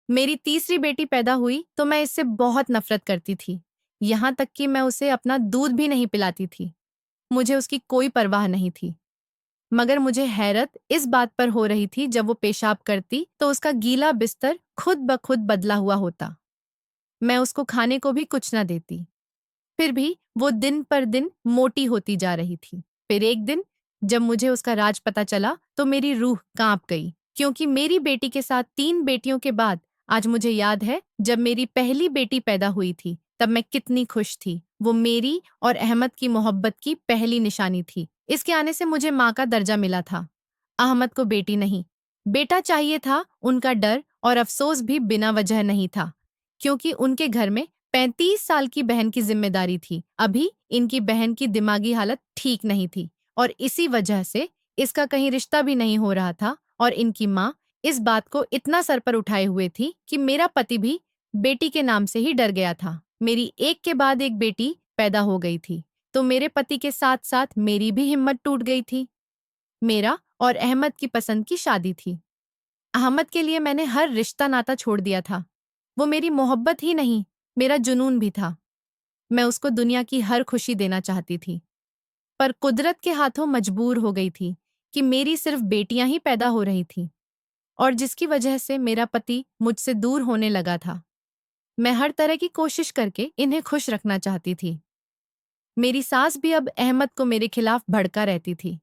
मेरी तीसरी बेटी पैदा हुई तो मैं इससे बहुत नफरत करती थी। यहाँ तक कि मैं उसे अपना दूध भी नहीं पिलाती थी। मुझे उसकी कोई परवाह नहीं थी। मगर मुझे हैरत इस बात पर हो रही थी, जब वो पेशाब करती तो उसका गीला बिस्तर खुद ब खुद बदला हुआ होता। मैं उसको खाने को भी कुछ न देती। फिर भी वो दिन पर दिन मोटी होती जा रही थी। फिर एक दिन जब मुझे उसका राज पता चला तो मेरी रूह कांप गई, क्योंकि मेरी बेटी के साथ तीन बेटियों के बाद आज मुझे याद है, जब मेरी पहली बेटी पैदा हुई थी तब मैं कितनी खुश थी। वो मेरी और अहमद की मोहब्बत की पहली निशानी थी। इसके आने से मुझे माँ का दर्जा मिला था। अहमद को बेटी नहीं, बेटा चाहिए था। उनका डर और अफसोस भी बिना वजह नहीं था, क्योंकि उनके घर में 35 साल की बहन की जिम्मेदारी थी। अभी इनकी बहन की दिमागी हालत ठीक नहीं थी और इसी वजह से इसका कहीं रिश्ता भी नहीं हो रहा था। और इनकी माँ इस बात को इतना सर पर उठाए हुए थी कि मेरा पति भी बेटी के नाम से ही डर गया था। मेरी एक के बाद एक बेटी पैदा हो गई थी, तो मेरे पति के साथ साथ मेरी भी हिम्मत टूट गई थी। मेरा और अहमद की पसंद की शादी थी। अहमद के लिए मैंने हर रिश्ता नाता छोड़ दिया था। वो मेरी मोहब्बत ही नहीं, मेरा जुनून भी था। मैं उसको दुनिया की हर खुशी देना चाहती थी, पर कुदरत के हाथों मजबूर हो गई थी कि मेरी सिर्फ बेटियां ही पैदा हो रही थीं, और जिसकी वजह से मेरा पति मुझसे दूर होने लगा था। मैं हर तरह की कोशिश करके इन्हें खुश रखना चाहती थी। मेरी सास भी अब अहमद को मेरे खिलाफ भड़का रहती थी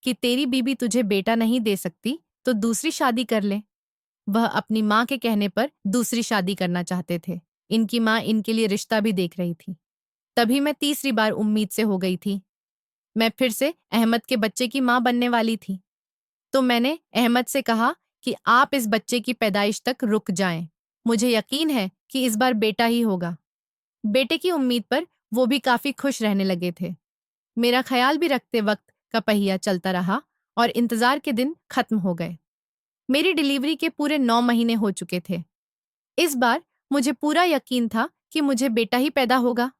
कि तेरी बीबी तुझे बेटा नहीं दे सकती तो दूसरी शादी कर ले। वह अपनी माँ के कहने पर दूसरी शादी करना चाहते थे। इनकी माँ इनके लिए रिश्ता भी देख रही थी। तभी मैं तीसरी बार उम्मीद से हो गई थी। मैं फिर से अहमद के बच्चे की माँ बनने वाली थी। तो मैंने अहमद से कहा कि आप इस बच्चे की पैदाइश तक रुक जाएं। मुझे यकीन है कि इस बार बेटा ही होगा। बेटे की उम्मीद पर वो भी काफी खुश रहने लगे थे। मेरा ख्याल भी रखते वक्त का पहिया चलता रहा और इंतजार के दिन खत्म हो गए। मेरी डिलीवरी के पूरे 9 महीने हो चुके थे। इस बार मुझे पूरा यकीन था कि मुझे बेटा ही पैदा होगा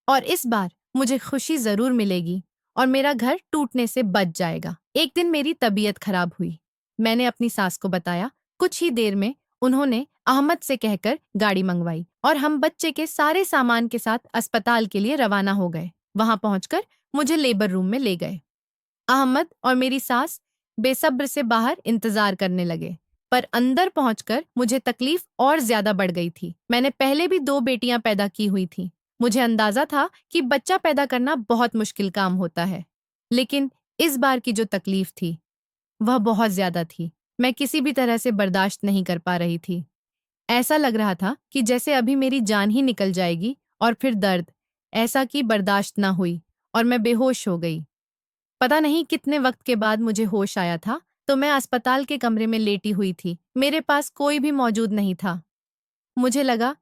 और इस बार मुझे खुशी जरूर मिलेगी और मेरा घर टूटने से बच जाएगा। एक दिन मेरी तबीयत खराब हुई। मैंने अपनी सास को बताया। कुछ ही देर में उन्होंने अहमद से कहकर गाड़ी मंगवाई और हम बच्चे के सारे सामान के साथ अस्पताल के लिए रवाना हो गए। वहां पहुंचकर मुझे लेबर रूम में ले गए। अहमद और मेरी सास बेसब्र से बाहर इंतजार करने लगे, पर अंदर पहुंचकर मुझे तकलीफ और ज्यादा बढ़ गई थी। मैंने पहले भी 2 बेटियां पैदा की हुई थी। मुझे अंदाजा था कि बच्चा पैदा करना बहुत मुश्किल काम होता है, लेकिन इस बार की जो तकलीफ थी वह बहुत ज्यादा थी। मैं किसी भी तरह से बर्दाश्त नहीं कर पा रही थी। ऐसा लग रहा था कि जैसे अभी मेरी जान ही निकल जाएगी। और फिर दर्द ऐसा कि बर्दाश्त ना हुई और मैं बेहोश हो गई। पता नहीं कितने वक्त के बाद मुझे होश आया था, तो मैं अस्पताल के कमरे में लेटी हुई थी। मेरे पास कोई भी मौजूद नहीं था। मुझे लगा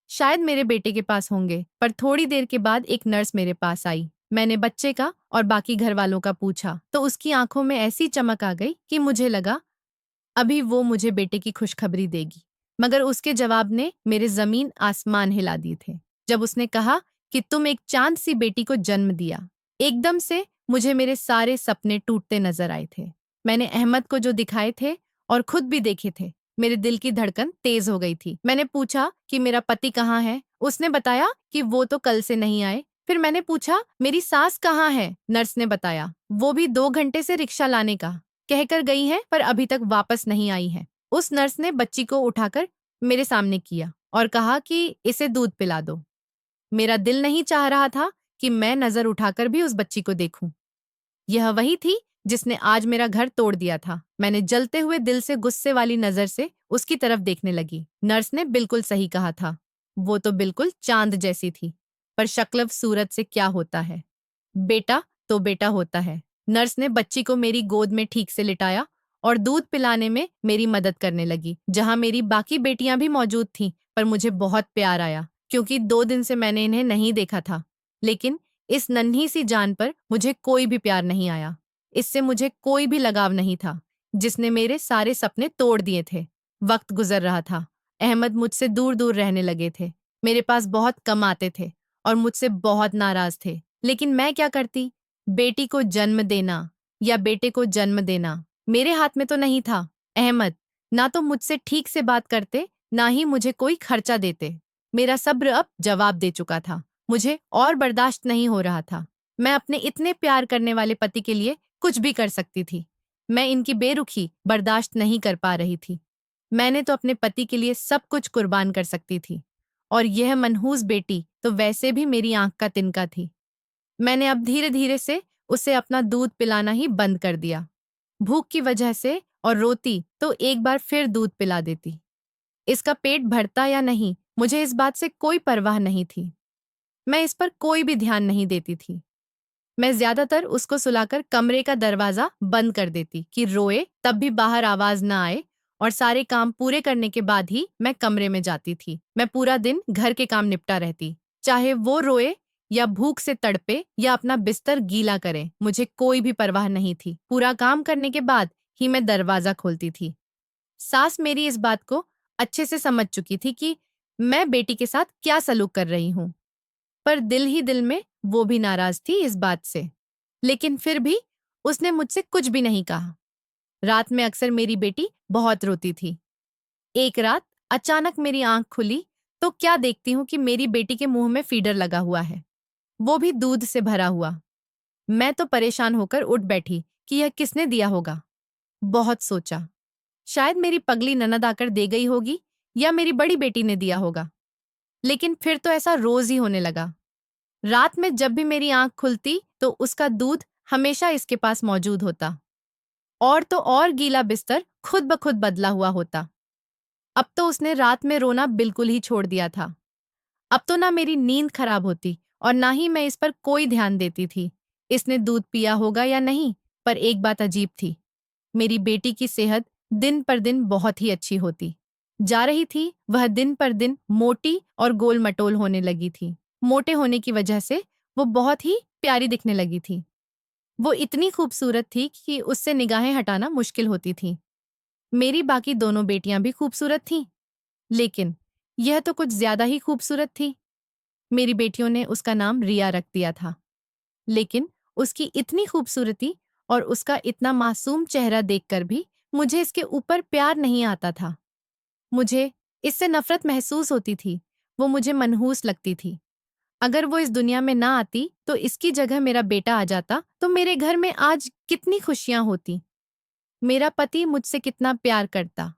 शायद मेरे बेटे के पास होंगे, पर थोड़ी देर के बाद एक नर्स मेरे पास आई। मैंने बच्चे का और बाकी घर वालों का पूछा तो उसकी आंखों में ऐसी चमक आ गई कि मुझे लगा अभी वो मुझे बेटे की खुशखबरी देगी। मगर उसके जवाब ने मेरे जमीन आसमान हिला दिए थे, जब उसने कहा कि तुम एक चांद सी बेटी को जन्म दिया। एकदम से मुझे मेरे सारे सपने टूटते नजर आए थे। मैंने अहमद को जो दिखाए थे और खुद भी देखे थे, मेरे दिल की धड़कन तेज हो गई थी। मैंने पूछा कि मेरा पति कहाँ है। उसने बताया कि वो तो कल से नहीं आए। फिर मैंने पूछा मेरी सास कहाँ है। नर्स ने बताया वो भी 2 घंटे से रिक्शा लाने का कहकर गई हैं, पर अभी तक वापस नहीं आई है। उस नर्स ने बच्ची को उठाकर मेरे सामने किया और कहा कि इसे दूध पिला दो। मेरा दिल नहीं चाह रहा था कि मैं नजर उठाकर भी उस बच्ची को देखूं। यह वही थी जिसने आज मेरा घर तोड़ दिया था। मैंने जलते हुए दिल से गुस्से वाली नजर से उसकी तरफ देखने लगी। नर्स ने बिल्कुल सही कहा था। वो तो बिल्कुल चांद जैसी थी, पर शक्ल सूरत से क्या होता है। बेटा तो बेटा होता है। नर्स ने बच्ची को मेरी गोद में ठीक से लिटाया और दूध पिलाने में मेरी मदद करने लगी, जहां मेरी बाकी बेटियां भी मौजूद थीं। पर मुझे बहुत प्यार आया, क्योंकि 2 दिन से मैंने इन्हें नहीं देखा था। लेकिन इस नन्ही सी जान पर मुझे कोई भी प्यार नहीं आया। इससे मुझे कोई भी लगाव नहीं था, जिसने मेरे सारे सपने तोड़ दिए थे। वक्त गुजर रहा था। अहमद मुझसे दूर दूर रहने लगे थे। मेरे पास बहुत कम आते थे और मुझसे बहुत नाराज थे। लेकिन मैं क्या करती। बेटी को जन्म देना या बेटे को जन्म देना मेरे हाथ में तो नहीं था। अहमद ना तो मुझसे ठीक से बात करते, ना ही मुझे कोई खर्चा देते। मेरा सब्र अब जवाब दे चुका था। मुझे और बर्दाश्त नहीं हो रहा था। मैं अपने इतने प्यार करने वाले पति के लिए कुछ भी कर सकती थी। मैं इनकी बेरुखी बर्दाश्त नहीं कर पा रही थी। मैंने तो अपने पति के लिए सब कुछ कुर्बान कर सकती थी, और यह मनहूस बेटी तो वैसे भी मेरी आंख का तिनका थी। मैंने अब धीरे धीरे से उसे अपना दूध पिलाना ही बंद कर दिया। भूख की वजह से और रोती तो एक बार फिर दूध पिला देती। इसका पेट भरता या नहीं, मुझे इस बात से कोई परवाह नहीं थी। मैं इस पर कोई भी ध्यान नहीं देती थी। मैं ज्यादातर उसको सुलाकर कमरे का दरवाजा बंद कर देती कि रोए तब भी बाहर आवाज न आए, और सारे काम पूरे करने के बाद ही मैं कमरे में जाती थी। मैं पूरा दिन घर के काम निपटा रहती, चाहे वो रोए या भूख से तड़पे या अपना बिस्तर गीला करे, मुझे कोई भी परवाह नहीं थी। पूरा काम करने के बाद ही मैं दरवाजा खोलती थी। सास मेरी इस बात को अच्छे से समझ चुकी थी कि मैं बेटी के साथ क्या सलूक कर रही हूँ, पर दिल ही दिल में वो भी नाराज थी इस बात से। लेकिन फिर भी उसने मुझसे कुछ भी नहीं कहा। रात में अक्सर मेरी बेटी बहुत रोती थी। एक रात अचानक मेरी आंख खुली तो क्या देखती हूँ कि मेरी बेटी के मुंह में फीडर लगा हुआ है, वो भी दूध से भरा हुआ। मैं तो परेशान होकर उठ बैठी कि यह किसने दिया होगा। बहुत सोचा, शायद मेरी पगली ननद आकर दे गई होगी या मेरी बड़ी बेटी ने दिया होगा। लेकिन फिर तो ऐसा रोज ही होने लगा। रात में जब भी मेरी आंख खुलती तो उसका दूध हमेशा इसके पास मौजूद होता, और तो और गीला बिस्तर खुद ब खुद बदला हुआ होता। अब तो उसने रात में रोना बिल्कुल ही छोड़ दिया था। अब तो ना मेरी नींद खराब होती और ना ही मैं इस पर कोई ध्यान देती थी इसने दूध पिया होगा या नहीं। पर एक बात अजीब थी, मेरी बेटी की सेहत दिन पर दिन बहुत ही अच्छी होती जा रही थी। वह दिन पर दिन मोटी और गोल मटोल होने लगी थी। मोटे होने की वजह से वो बहुत ही प्यारी दिखने लगी थी। वो इतनी खूबसूरत थी कि उससे निगाहें हटाना मुश्किल होती थी। मेरी बाकी दोनों बेटियां भी खूबसूरत थीं, लेकिन यह तो कुछ ज्यादा ही खूबसूरत थी। मेरी बेटियों ने उसका नाम रिया रख दिया था, लेकिन उसकी इतनी खूबसूरती और उसका इतना मासूम चेहरा देखकर भी मुझे इसके ऊपर प्यार नहीं आता था। मुझे इससे नफरत महसूस होती थी। वो मुझे मनहूस लगती थी। अगर वो इस दुनिया में ना आती तो इसकी जगह मेरा बेटा आ जाता तो मेरे घर में आज कितनी खुशियां होती। मेरा पति मुझसे कितना प्यार करता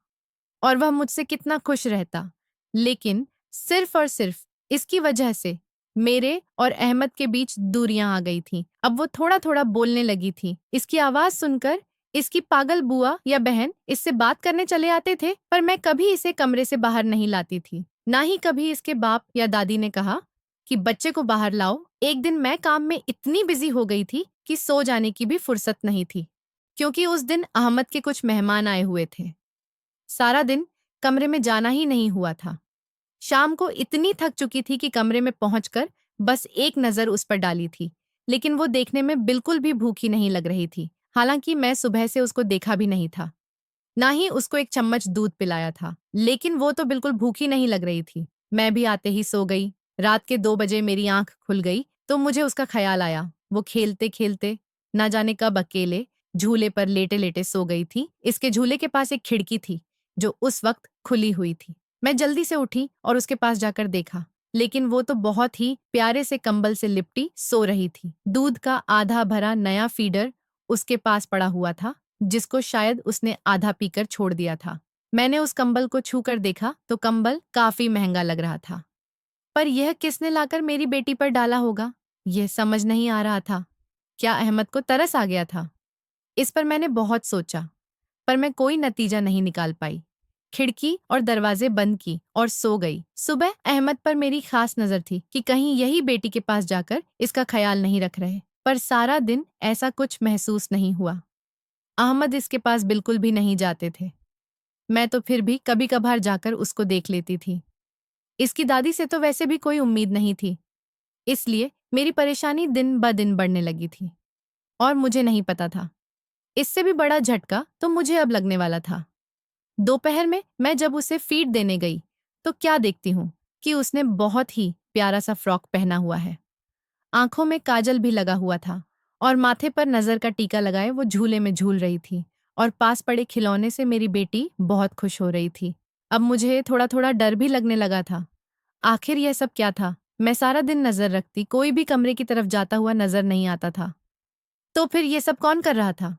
और वह मुझसे कितना खुश रहता। लेकिन सिर्फ और सिर्फ इसकी वजह से मेरे और अहमद के बीच दूरियां आ गई थीं। अब वो थोड़ा थोड़ा बोलने लगी थी। इसकी आवाज सुनकर इसकी पागल बुआ या बहन इससे बात करने चले आते थे, पर मैं कभी इसे कमरे से बाहर नहीं लाती थी। ना ही कभी इसके बाप या दादी ने कहा कि बच्चे को बाहर लाओ। एक दिन मैं काम में इतनी बिजी हो गई थी कि सो जाने की भी फुर्सत नहीं थी, क्योंकि उस दिन अहमद के कुछ मेहमान आए हुए थे। सारा दिन कमरे में जाना ही नहीं हुआ था। शाम को इतनी थक चुकी थी कि कमरे में पहुंचकर बस एक नजर उस पर डाली थी, लेकिन वो देखने में बिल्कुल भी भूखी नहीं लग रही थी। हालांकि मैं सुबह से उसको देखा भी नहीं था, ना ही उसको एक चम्मच दूध पिलाया था, लेकिन वो तो बिल्कुल भूखी नहीं लग रही थी। मैं भी आते ही सो गई। रात के 2 बजे मेरी आंख खुल गई तो मुझे उसका ख्याल आया। वो खेलते खेलते ना जाने कब अकेले झूले पर लेटे लेटे सो गई थी। इसके झूले के पास एक खिड़की थी जो उस वक्त खुली हुई थी। मैं जल्दी से उठी और उसके पास जाकर देखा, लेकिन वो तो बहुत ही प्यारे से कंबल से लिपटी सो रही थी। दूध का आधा भरा नया फीडर उसके पास पड़ा हुआ था, जिसको शायद उसने आधा पीकर छोड़ दिया था। मैंने उस कंबल को छूकर देखा तो कंबल काफी महंगा लग रहा था, पर यह किसने लाकर मेरी बेटी पर डाला होगा, यह समझ नहीं आ रहा था। क्या अहमद को तरस आ गया था? इस पर मैंने बहुत सोचा, पर मैं कोई नतीजा नहीं निकाल पाई। खिड़की और दरवाजे बंद की और सो गई। सुबह अहमद पर मेरी खास नजर थी कि कहीं यही बेटी के पास जाकर इसका ख्याल नहीं रख रहे, पर सारा दिन ऐसा कुछ महसूस नहीं हुआ। अहमद इसके पास बिल्कुल भी नहीं जाते थे। मैं तो फिर भी कभी कभार जाकर उसको देख लेती थी। इसकी दादी से तो वैसे भी कोई उम्मीद नहीं थी, इसलिए मेरी परेशानी दिन ब दिन बढ़ने लगी थी, और मुझे नहीं पता था। इससे भी बड़ा झटका तो मुझे अब लगने वाला था। दोपहर में मैं जब उसे फीड देने गई तो क्या देखती हूँ कि उसने बहुत ही प्यारा सा फ्रॉक पहना हुआ है। आंखों में काजल भी लगा हुआ था और माथे पर नजर का टीका लगाए वो झूले में झूल रही थी, और पास पड़े खिलौने से मेरी बेटी बहुत खुश हो रही थी। अब मुझे थोड़ा थोड़ा डर भी लगने लगा था। आखिर यह सब क्या था? मैं सारा दिन नजर रखती, कोई भी कमरे की तरफ जाता हुआ नजर नहीं आता था। तो फिर ये सब कौन कर रहा था?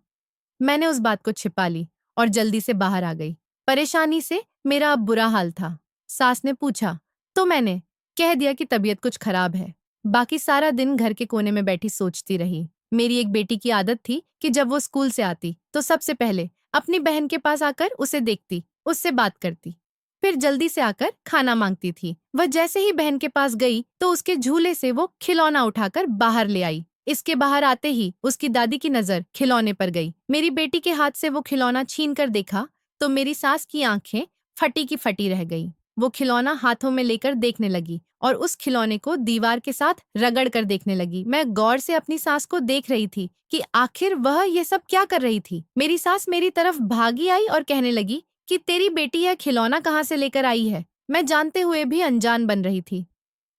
मैंने उस बात को छिपा ली और जल्दी से बाहर आ गई। परेशानी से मेरा अब बुरा हाल था। सास ने पूछा तो मैंने कह दिया कि तबीयत कुछ खराब है। बाकी सारा दिन घर के कोने में बैठी सोचती रही। मेरी एक बेटी की आदत थी कि जब वो स्कूल से आती तो सबसे पहले अपनी बहन के पास आकर उसे देखती, उससे बात करती, फिर जल्दी से आकर खाना मांगती थी। वह जैसे ही बहन के पास गई तो उसके झूले से वो खिलौना उठाकर बाहर ले आई। इसके बाहर आते ही उसकी दादी की नजर खिलौने पर गई। मेरी बेटी के हाथ से वो खिलौना छीन कर देखा तो मेरी सास की आंखें फटी की फटी रह गई। वो खिलौना हाथों में लेकर देखने लगी और उस खिलौने को दीवार के साथ रगड़ कर देखने लगी। मैं गौर से अपनी सास को देख रही थी कि आखिर वह ये सब क्या कर रही थी। मेरी सास मेरी तरफ भागी आई और कहने लगी कि तेरी बेटी यह खिलौना कहाँ से लेकर आई है। मैं जानते हुए भी अनजान बन रही थी।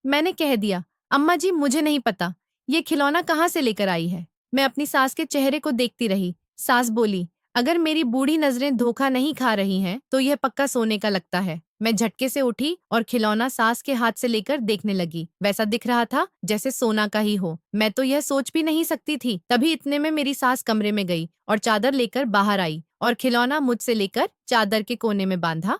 मैंने कह दिया, अम्मा जी मुझे नहीं पता ये खिलौना कहाँ से लेकर आई है। मैं अपनी सास के चेहरे को देखती रही। सास बोली, अगर मेरी बूढ़ी नजरें धोखा नहीं खा रही हैं तो यह पक्का सोने का लगता है। मैं झटके से उठी और खिलौना सास के हाथ से लेकर देखने लगी। वैसा दिख रहा था जैसे सोना का ही हो। मैं तो यह सोच भी नहीं सकती थी। तभी इतने में मेरी सास कमरे में गई और चादर लेकर बाहर आई और खिलौना मुझसे लेकर चादर के कोने में बांधा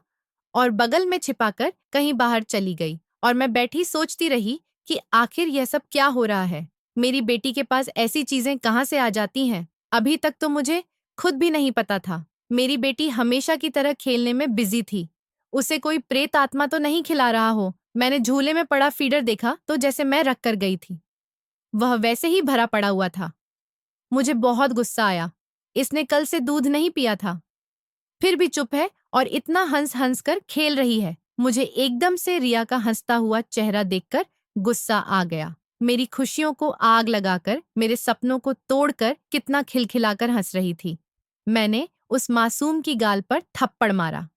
और बगल में छिपाकर कहीं बाहर चली गई। और मैं बैठी सोचती रही कि आखिर यह सब क्या हो रहा है। मेरी बेटी के पास ऐसी चीजें कहाँ से आ जाती हैं? अभी तक तो मुझे खुद भी नहीं पता था। मेरी बेटी हमेशा की तरह खेलने में बिजी थी। उसे कोई प्रेत आत्मा तो नहीं खिला रहा हो। मैंने झूले में पड़ा फीडर देखा तो जैसे मैं रख कर गई थी, वह वैसे ही भरा पड़ा हुआ था। मुझे बहुत गुस्सा आया। इसने कल से दूध नहीं पिया था, फिर भी चुप है और इतना हंस हंस कर खेल रही है। मुझे एकदम से रिया का हंसता हुआ चेहरा देखकर गुस्सा आ गया। मेरी खुशियों को आग लगाकर, मेरे सपनों को तोड़कर कितना खिलखिलाकर हंस रही थी। मैंने उस मासूम की गाल पर थप्पड़ मारा।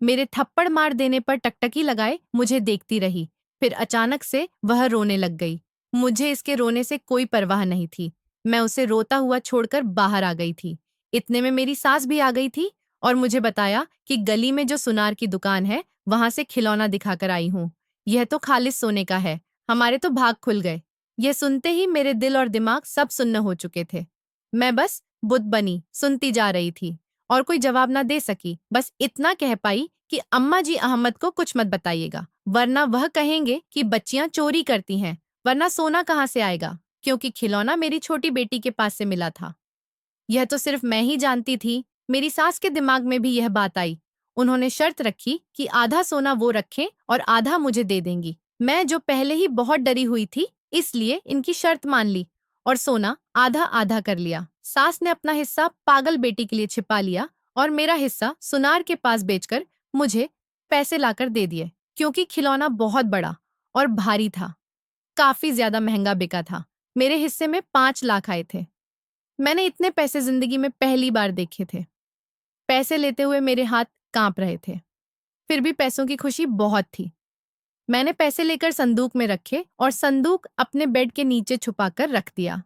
मेरे थप्पड़ मार देने पर टकटकी लगाए मुझे देखती रही। फिर अचानक से वह रोने लग गई। मुझे इसके रोने से कोई परवाह नहीं थी। मैं उसे रोता हुआ छोड़कर बाहर आ गई थी। इतने में मेरी सास भी आ गई थी और मुझे बताया कि गली में जो सुनार की दुकान है वहां से खिलौना दिखाकर आई हूँ। यह तो खालिस सोने का है। हमारे तो भाग खुल गए। यह सुनते ही मेरे दिल और दिमाग सब सुन्न हो चुके थे। मैं बस बुद्ध बनी सुनती जा रही थी और कोई जवाब ना दे सकी। बस इतना कह पाई कि अम्मा जी अहमद को कुछ मत बताइएगा, वरना वह कहेंगे कि बच्चियां चोरी करती हैं, वरना सोना कहाँ से आएगा, क्योंकि खिलौना मेरी छोटी बेटी के पास से मिला था। यह तो सिर्फ मैं ही जानती थी। मेरी सास के दिमाग में भी यह बात आई। उन्होंने शर्त रखी कि आधा सोना वो रखें और आधा मुझे दे देंगी। मैं जो पहले ही बहुत डरी हुई थी, इसलिए इनकी शर्त मान ली और सोना आधा आधा कर लिया। सास ने अपना हिस्सा पागल बेटी के लिए छिपा लिया और मेरा हिस्सा सुनार के पास बेचकर मुझे पैसे लाकर दे दिए, क्योंकि खिलौना बहुत बड़ा और भारी था, काफी ज्यादा महंगा बिका था। मेरे हिस्से में 5 लाख आए थे। मैंने इतने पैसे जिंदगी में पहली बार देखे थे। पैसे लेते हुए मेरे हाथ कांप रहे थे, फिर भी पैसों की खुशी बहुत थी। मैंने पैसे लेकर संदूक में रखे और संदूक अपने बेड के नीचे छुपाकर रख दिया।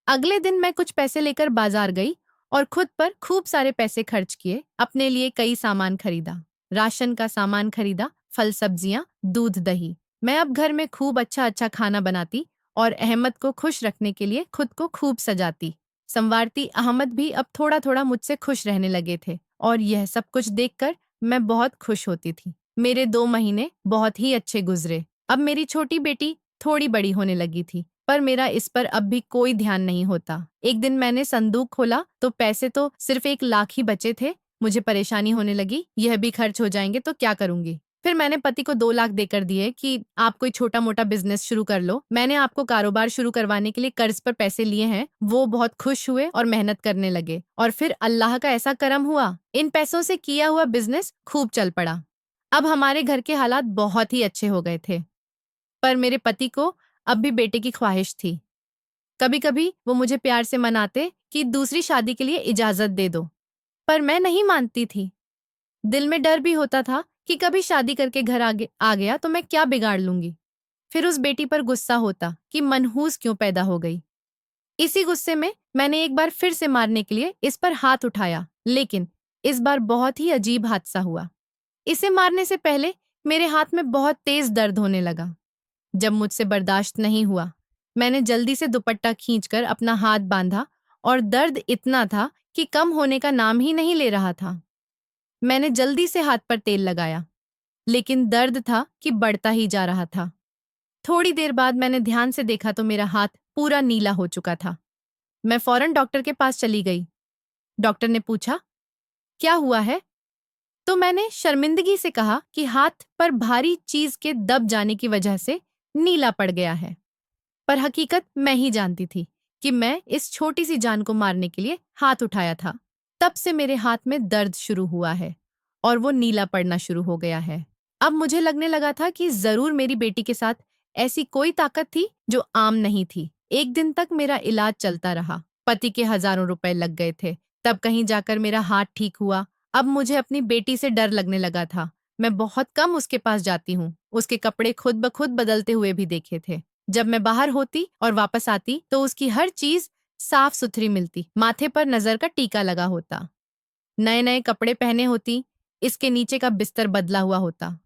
अगले दिन मैं कुछ पैसे लेकर बाजार गई और खुद पर खूब सारे पैसे खर्च किए। अपने लिए कई सामान खरीदा, राशन का सामान खरीदा, फल सब्जियां, दूध दही। मैं अब घर में खूब अच्छा अच्छा खाना बनाती और अहमद को खुश रखने के लिए खुद को खूब सजाती संवारती। अहमद भी अब थोड़ा थोड़ा मुझसे खुश रहने लगे थे और यह सब कुछ देखकर मैं बहुत खुश होती थी। मेरे 2 महीने बहुत ही अच्छे गुजरे। अब मेरी छोटी बेटी थोड़ी बड़ी होने लगी थी, पर मेरा इस पर अब भी कोई ध्यान नहीं होता। एक दिन मैंने संदूक खोला तो पैसे तो सिर्फ 1 लाख ही बचे थे। मुझे परेशानी होने लगी, यह भी खर्च हो जाएंगे तो क्या करूंगी। फिर मैंने पति को 2 लाख देकर दिए कि आप कोई छोटा मोटा बिजनेस शुरू कर लो। मैंने आपको कारोबार शुरू करवाने के लिए कर्ज पर पैसे लिए हैं। वो बहुत खुश हुए और मेहनत करने लगे और फिर अल्लाह का ऐसा करम हुआ, इन पैसों से किया हुआ बिजनेस खूब चल पड़ा। अब हमारे घर के हालात बहुत ही अच्छे हो गए थे। पर मेरे पति को अब भी बेटे की ख्वाहिश थी। कभी कभी वो मुझे प्यार से मनाते कि दूसरी शादी के लिए इजाजत दे दो, पर मैं नहीं मानती थी। दिल में डर भी होता था कि कभी शादी करके घर आगे आ गया तो मैं क्या बिगाड़ लूंगी। फिर उस बेटी पर गुस्सा होता कि मनहूस क्यों पैदा हो गई। इसी गुस्से में मैंने एक बार फिर से मारने के लिए इस पर हाथ उठाया, लेकिन इस बार बहुत ही अजीब हादसा हुआ। इसे मारने से पहले मेरे हाथ में बहुत तेज दर्द होने लगा। जब मुझसे बर्दाश्त नहीं हुआ, मैंने जल्दी से दुपट्टा खींचकर अपना हाथ बांधा और दर्द इतना था कि कम होने का नाम ही नहीं ले रहा था। मैंने जल्दी से हाथ पर तेल लगाया, लेकिन दर्द था कि बढ़ता ही जा रहा था। थोड़ी देर बाद मैंने ध्यान से देखा तो मेरा हाथ पूरा नीला हो चुका था। मैं फौरन डॉक्टर के पास चली गई। डॉक्टर ने पूछा, क्या हुआ है? तो मैंने शर्मिंदगी से कहा कि हाथ पर भारी चीज के दब जाने की वजह से नीला पड़ गया है। पर हकीकत मैं ही जानती थी कि मैं इस छोटी सी जान को मारने के लिए हाथ उठाया था। तब से मेरे हाथ में दर्द शुरू हुआ है और वो नीला पड़ना शुरू हो गया है। अब मुझे लगने लगा था कि जरूर मेरी बेटी के साथ ऐसी कोई ताकत थी जो आम नहीं थी। एक दिन तक मेरा इलाज चलता रहा। पति के हजारों रुपए लग गए थे। तब कहीं जाकर मेरा हाथ ठीक हुआ। अब मुझे अपनी बेटी से डर लगने लगा था। मैं बहुत कम उसके पास जाती हूँ। उसके कपड़े खुद ब खुद बदलते हुए भी देखे थे। जब मैं बाहर होती और वापस आती तो उसकी हर चीज साफ सुथरी मिलती। माथे पर नजर का टीका लगा होता, नए नए कपड़े पहने होती, इसके नीचे का बिस्तर बदला हुआ होता,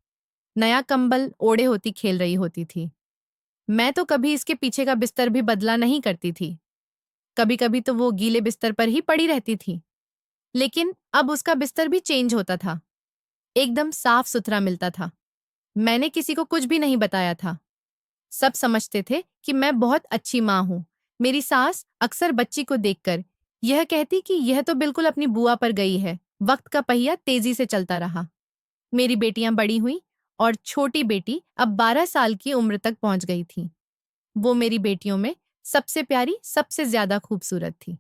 नया कंबल ओढ़े होती खेल रही होती थी। मैं तो कभी इसके पीछे का बिस्तर भी बदला नहीं करती थी। कभी कभी तो वो गीले बिस्तर पर ही पड़ी रहती थी। लेकिन अब उसका बिस्तर भी चेंज होता था, एकदम साफ सुथरा मिलता था। मैंने किसी को कुछ भी नहीं बताया था। सब समझते थे कि मैं बहुत अच्छी माँ हूँ। मेरी सास अक्सर बच्ची को देखकर यह कहती कि यह तो बिल्कुल अपनी बुआ पर गई है। वक्त का पहिया तेजी से चलता रहा। मेरी बेटियां बड़ी हुईं और छोटी बेटी अब 12 साल की उम्र तक पहुंच गई थी। वो मेरी बेटियों में सबसे प्यारी, सबसे ज्यादा खूबसूरत थी।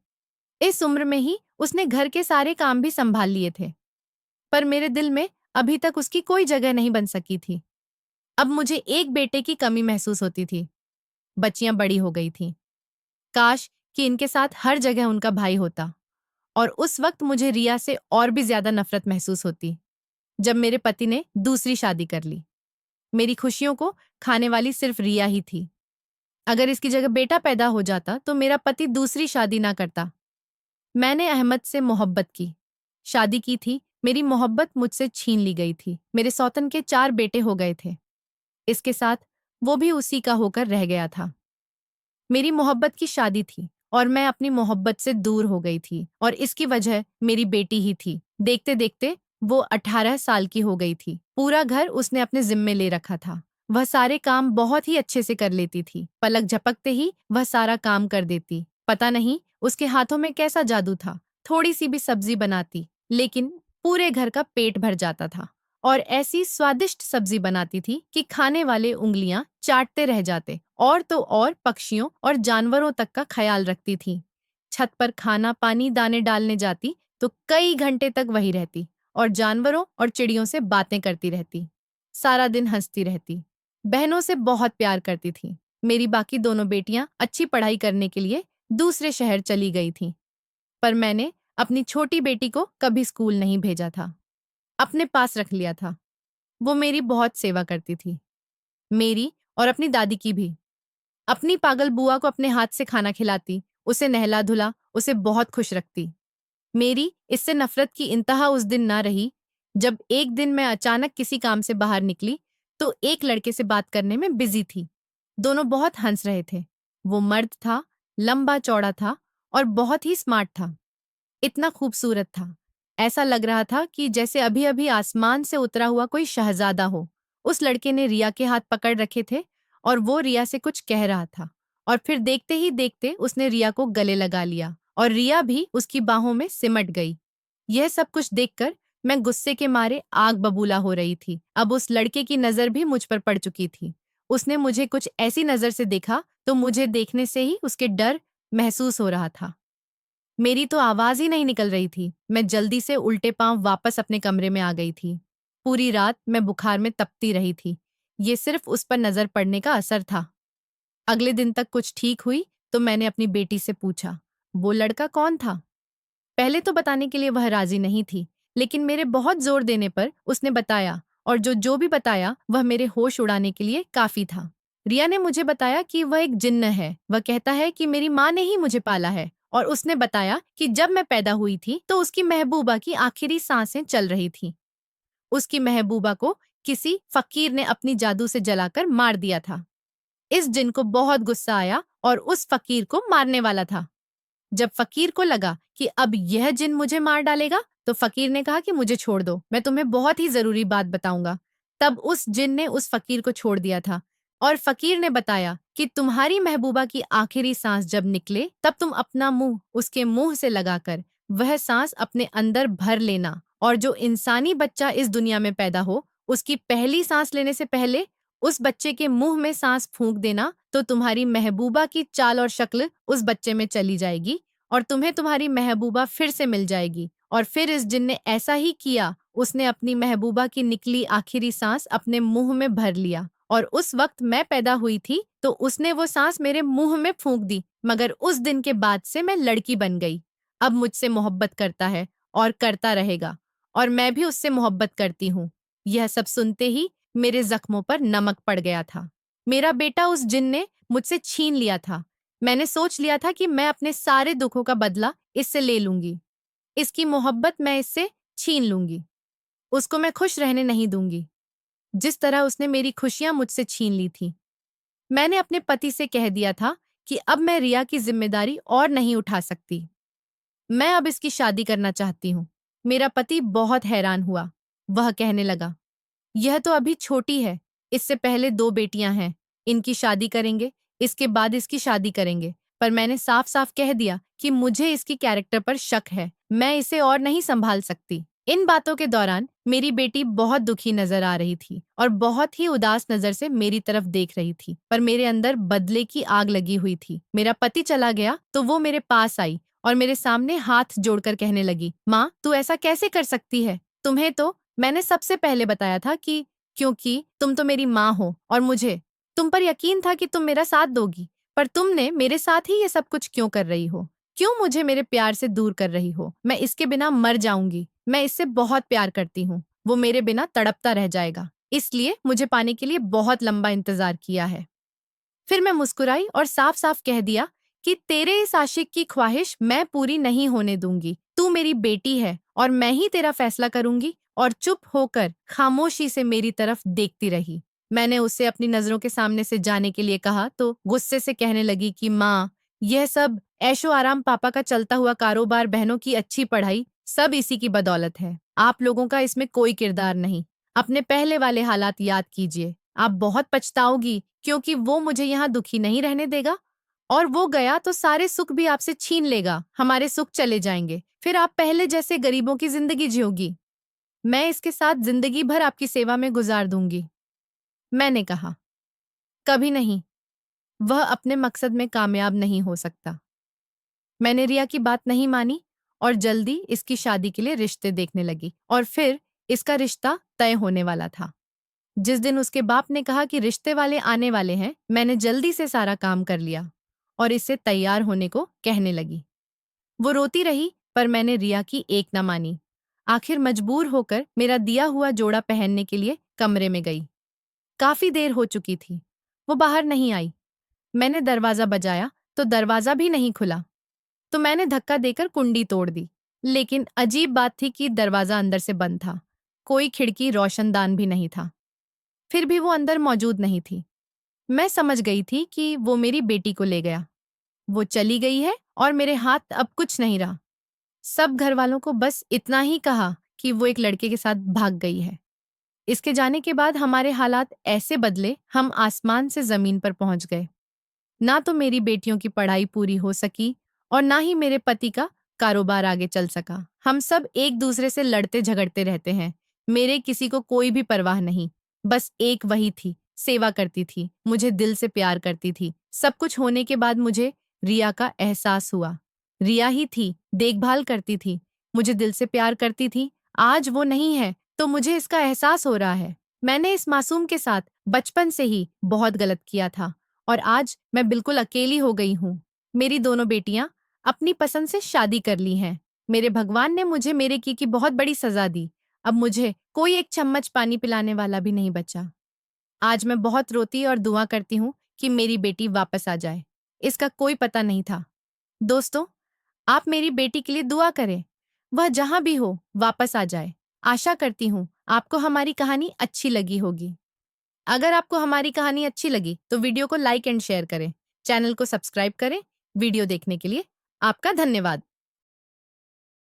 इस उम्र में ही उसने घर के सारे काम भी संभाल लिए थे। पर मेरे दिल में अभी तक उसकी कोई जगह नहीं बन सकी थी। अब मुझे एक बेटे की कमी महसूस होती थी। बच्चियां बड़ी हो गई थीं। काश कि इनके साथ हर जगह उनका भाई होता। और उस वक्त मुझे रिया से और भी ज्यादा नफरत महसूस होती। जब मेरे पति ने दूसरी शादी कर ली, मेरी खुशियों को खाने वाली सिर्फ रिया ही थी। अगर इसकी जगह बेटा पैदा हो जाता तो मेरा पति दूसरी शादी ना करता। मैंने अहमद से मोहब्बत की, शादी की थी। मेरी मोहब्बत मुझसे छीन ली गई थी। मेरे सौतन के 4 बेटे हो गए थे। इसके साथ वो भी उसी का होकर रह गया था। मेरी मोहब्बत की शादी थी और मैं अपनी मोहब्बत से दूर हो गई थी और इसकी वजह मेरी बेटी ही थी। देखते देखते वो 18 साल की हो गई थी। पूरा घर उसने अपने जिम्मे ले रखा था। वह सारे काम बहुत ही अच्छे से कर लेती थी। पलक झपकते ही वह सारा काम कर देती। पता नहीं उसके हाथों में कैसा जादू था। थोड़ी सी भी सब्जी बनाती, लेकिन पूरे घर का पेट भर जाता था। और ऐसी स्वादिष्ट सब्जी बनाती थी कि खाने वाले उंगलियां चाटते रह जाते। और तो और पक्षियों और जानवरों तक का ख्याल रखती थी। छत पर खाना पानी दाने डालने जाती तो कई घंटे तक वही रहती और जानवरों और चिड़ियों से बातें करती रहती। सारा दिन हंसती रहती। बहनों से बहुत प्यार करती थी। मेरी बाकी दोनों बेटियां अच्छी पढ़ाई करने के लिए दूसरे शहर चली गई थीं, पर मैंने अपनी छोटी बेटी को कभी स्कूल नहीं भेजा था, अपने पास रख लिया था। वो मेरी बहुत सेवा करती थी, मेरी और अपनी दादी की भी। अपनी पागल बुआ को अपने हाथ से खाना खिलाती, उसे नहला धुला, उसे बहुत खुश रखती। मेरी इससे नफरत की इंतहा उस दिन ना रही जब एक दिन मैं अचानक किसी काम से बाहर निकली तो एक लड़के से बात करने में बिजी थी। दोनों बहुत हंस रहे थे। वो मर्द था, लंबा चौड़ा था और बहुत ही स्मार्ट था। इतना खूबसूरत था, ऐसा लग रहा था कि जैसे अभी अभी आसमान से उतरा हुआ कोई शहजादा हो। उस लड़के ने रिया के हाथ पकड़ रखे थे और वो रिया से कुछ कह रहा था और फिर देखते ही देखते उसने रिया को गले लगा लिया और रिया भी उसकी बाहों में सिमट गई। यह सब कुछ देखकर मैं गुस्से के मारे आग बबूला हो रही थी। अब उस लड़के की नजर भी मुझ पर पड़ चुकी थी। उसने मुझे कुछ ऐसी नजर से देखा तो मुझे देखने से ही उसके डर महसूस हो रहा था। मेरी तो आवाज ही नहीं निकल रही थी। मैं जल्दी से उल्टे पांव वापस अपने कमरे में आ गई थी। पूरी रात मैं बुखार में तपती रही थी। ये सिर्फ उस पर नजर पड़ने का असर था। अगले दिन तक कुछ ठीक हुई तो मैंने अपनी बेटी से पूछा, वो लड़का कौन था? पहले तो बताने के लिए वह राजी नहीं थी, लेकिन मेरे बहुत जोर देने पर उसने बताया और जो जो भी बताया वह मेरे होश उड़ाने के लिए काफी था। रिया ने मुझे बताया कि वह एक जिन्न है। वह कहता है कि मेरी माँ ने ही मुझे पाला है और उसने बताया कि जब मैं पैदा हुई थी तो उसकी महबूबा की आखिरी सांसें चल रही थी। उसकी महबूबा को किसी फकीर ने अपनी जादू से जलाकर मार दिया था। इस जिन को बहुत गुस्सा आया और उस फकीर को मारने वाला था। जब फकीर को लगा कि अब यह जिन मुझे मार डालेगा, तो फकीर ने कहा कि मुझे छोड़ दो, मैं तुम्हें बहुत ही जरूरी बात बताऊंगा। तब उस जिन ने उस फकीर को छोड़ दिया था और फकीर ने बताया कि तुम्हारी महबूबा की आखिरी सांस जब निकले, तब तुम अपना मुंह उसके मुंह से लगाकर वह सांस अपने अंदर भर लेना, और जो इंसानी बच्चा इस दुनिया में पैदा हो, उसकी पहली सांस लेने से पहले उस बच्चे के मुंह में सांस फूंक देना, तो तुम्हारी महबूबा की चाल और शक्ल उस बच्चे में चली जाएगी और तुम्हें तुम्हारी महबूबा फिर से मिल जाएगी। और फिर इस जिन ने ऐसा ही किया। उसने अपनी महबूबा की निकली आखिरी सांस अपने मुंह में भर लिया, और उस वक्त मैं पैदा हुई थी तो उसने वो सांस मेरे मुंह में फूंक दी। मगर उस दिन के बाद से मैं लड़की बन गई। अब मुझसे मोहब्बत करता है और करता रहेगा, और मैं भी उससे मोहब्बत करती हूँ। यह सब सुनते ही मेरे जख्मों पर नमक पड़ गया था। मेरा बेटा उस जिन ने मुझसे छीन लिया था। मैंने सोच लिया था कि मैं अपने सारे दुखों का बदला इससे ले लूंगी। इसकी मोहब्बत मैं इससे छीन लूंगी। उसको मैं खुश रहने नहीं दूंगी, जिस तरह उसने मेरी खुशियां मुझसे छीन ली थी। मैंने अपने पति से कह दिया था कि अब मैं रिया की जिम्मेदारी और नहीं उठा सकती। मैं अब इसकी शादी करना चाहती हूँ। मेरा पति बहुत हैरान हुआ। वह कहने लगा, यह तो अभी छोटी है, इससे पहले दो बेटियां हैं, इनकी शादी करेंगे, इसके बाद इसकी शादी करेंगे। पर मैंने साफ साफ कह दिया कि मुझे इसकी कैरेक्टर पर शक है, मैं इसे और नहीं संभाल सकती। इन बातों के दौरान मेरी बेटी बहुत दुखी नजर आ रही थी और बहुत ही उदास नजर से मेरी तरफ देख रही थी, पर मेरे अंदर बदले की आग लगी हुई थी। मेरा पति चला गया तो वो मेरे पास आई और मेरे सामने हाथ जोड़कर कहने लगी, माँ, तू ऐसा कैसे कर सकती है? तुम्हें तो मैंने सबसे पहले बताया था कि क्योंकि तुम तो मेरी माँ हो और मुझे तुम पर यकीन था कि तुम मेरा साथ दोगी, पर तुमने मेरे साथ ही ये सब कुछ क्यों कर रही हो? क्यों मुझे मेरे प्यार से दूर कर रही हो? मैं इसके बिना मर जाऊंगी। मैं इससे बहुत प्यार करती हूँ। वो मेरे बिना तड़पता रह जाएगा। इसलिए मुझे पाने के लिए बहुत लंबा इंतजार किया है। फिर मैं मुस्कुराई और साफ साफ कह दिया कि तेरे इस आशिक की ख्वाहिश मैं पूरी नहीं होने दूंगी। तू मेरी बेटी है और मैं ही तेरा फैसला करूंगी। और चुप होकर खामोशी से मेरी तरफ देखती रही। मैंने उसे अपनी नजरों के सामने से जाने के लिए कहा तो गुस्से से कहने लगी कि माँ, यह सब ऐशो आराम, पापा का चलता हुआ कारोबार, बहनों की अच्छी पढ़ाई, सब इसी की बदौलत है। आप लोगों का इसमें कोई किरदार नहीं। अपने पहले वाले हालात याद कीजिए। आप बहुत पछताओगी, क्योंकि वो मुझे यहाँ दुखी नहीं रहने देगा, और वो गया तो सारे सुख भी आपसे छीन लेगा। हमारे सुख चले जाएंगे, फिर आप पहले जैसे गरीबों की जिंदगी जियोगी। मैं इसके साथ जिंदगी भर आपकी सेवा में गुजार दूंगी। मैंने कहा, कभी नहीं। वह अपने मकसद में कामयाब नहीं हो सकता। मैंने रिया की बात नहीं मानी और जल्दी इसकी शादी के लिए रिश्ते देखने लगी, और फिर इसका रिश्ता तय होने वाला था। जिस दिन उसके बाप ने कहा कि रिश्ते वाले आने वाले हैं, मैंने जल्दी से सारा काम कर लिया और इससे तैयार होने को कहने लगी। वो रोती रही, पर मैंने रिया की एक न मानी। आखिर मजबूर होकर मेरा दिया हुआ जोड़ा पहनने के लिए कमरे में गई। काफी देर हो चुकी थी। वो बाहर नहीं आई। मैंने दरवाजा बजाया तो दरवाजा भी नहीं खुला, तो मैंने धक्का देकर कुंडी तोड़ दी। लेकिन अजीब बात थी कि दरवाजा अंदर से बंद था। कोई खिड़की, रोशनदान भी नहीं था। फिर भी वो अंदर मौजूद नहीं थी। मैं समझ गई थी कि वो मेरी बेटी को ले गया। वो चली गई है और मेरे हाथ अब कुछ नहीं रहा। सब घर वालों को बस इतना ही कहा कि वो एक लड़के के साथ भाग गई है। इसके जाने के बाद हमारे हालात ऐसे बदले, हम आसमान से जमीन पर पहुंच गए। ना तो मेरी बेटियों की पढ़ाई पूरी हो सकी और ना ही मेरे पति का कारोबार आगे चल सका। हम सब एक दूसरे से लड़ते झगड़ते रहते हैं। मेरे किसी को कोई भी परवाह नहीं। बस एक वही थी, सेवा करती थी, मुझे दिल से प्यार करती थी। सब कुछ होने के बाद मुझे रिया का एहसास हुआ। रिया ही थी, देखभाल करती थी, मुझे दिल से प्यार करती थी। आज वो नहीं है तो मुझे इसका एहसास हो रहा है। मैंने इस मासूम के साथ बचपन से ही बहुत गलत किया था और आज मैं बिल्कुल अकेली हो गई हूँ। मेरी दोनों बेटियां अपनी पसंद से शादी कर ली हैं। मेरे भगवान ने मुझे मेरे की बहुत बड़ी सजा दी। अब मुझे कोई एक चम्मच पानी पिलाने वाला भी नहीं बचा। आज मैं बहुत रोती और दुआ करती हूँ कि मेरी बेटी वापस आ जाए। इसका कोई पता नहीं था। दोस्तों, आप मेरी बेटी के लिए दुआ करें। वह जहां भी हो वापस आ जाए। आशा करती हूँ आपको हमारी कहानी अच्छी लगी होगी। अगर आपको हमारी कहानी अच्छी लगी तो वीडियो को लाइक एंड शेयर करें, चैनल को सब्सक्राइब करें। वीडियो देखने के लिए आपका धन्यवाद।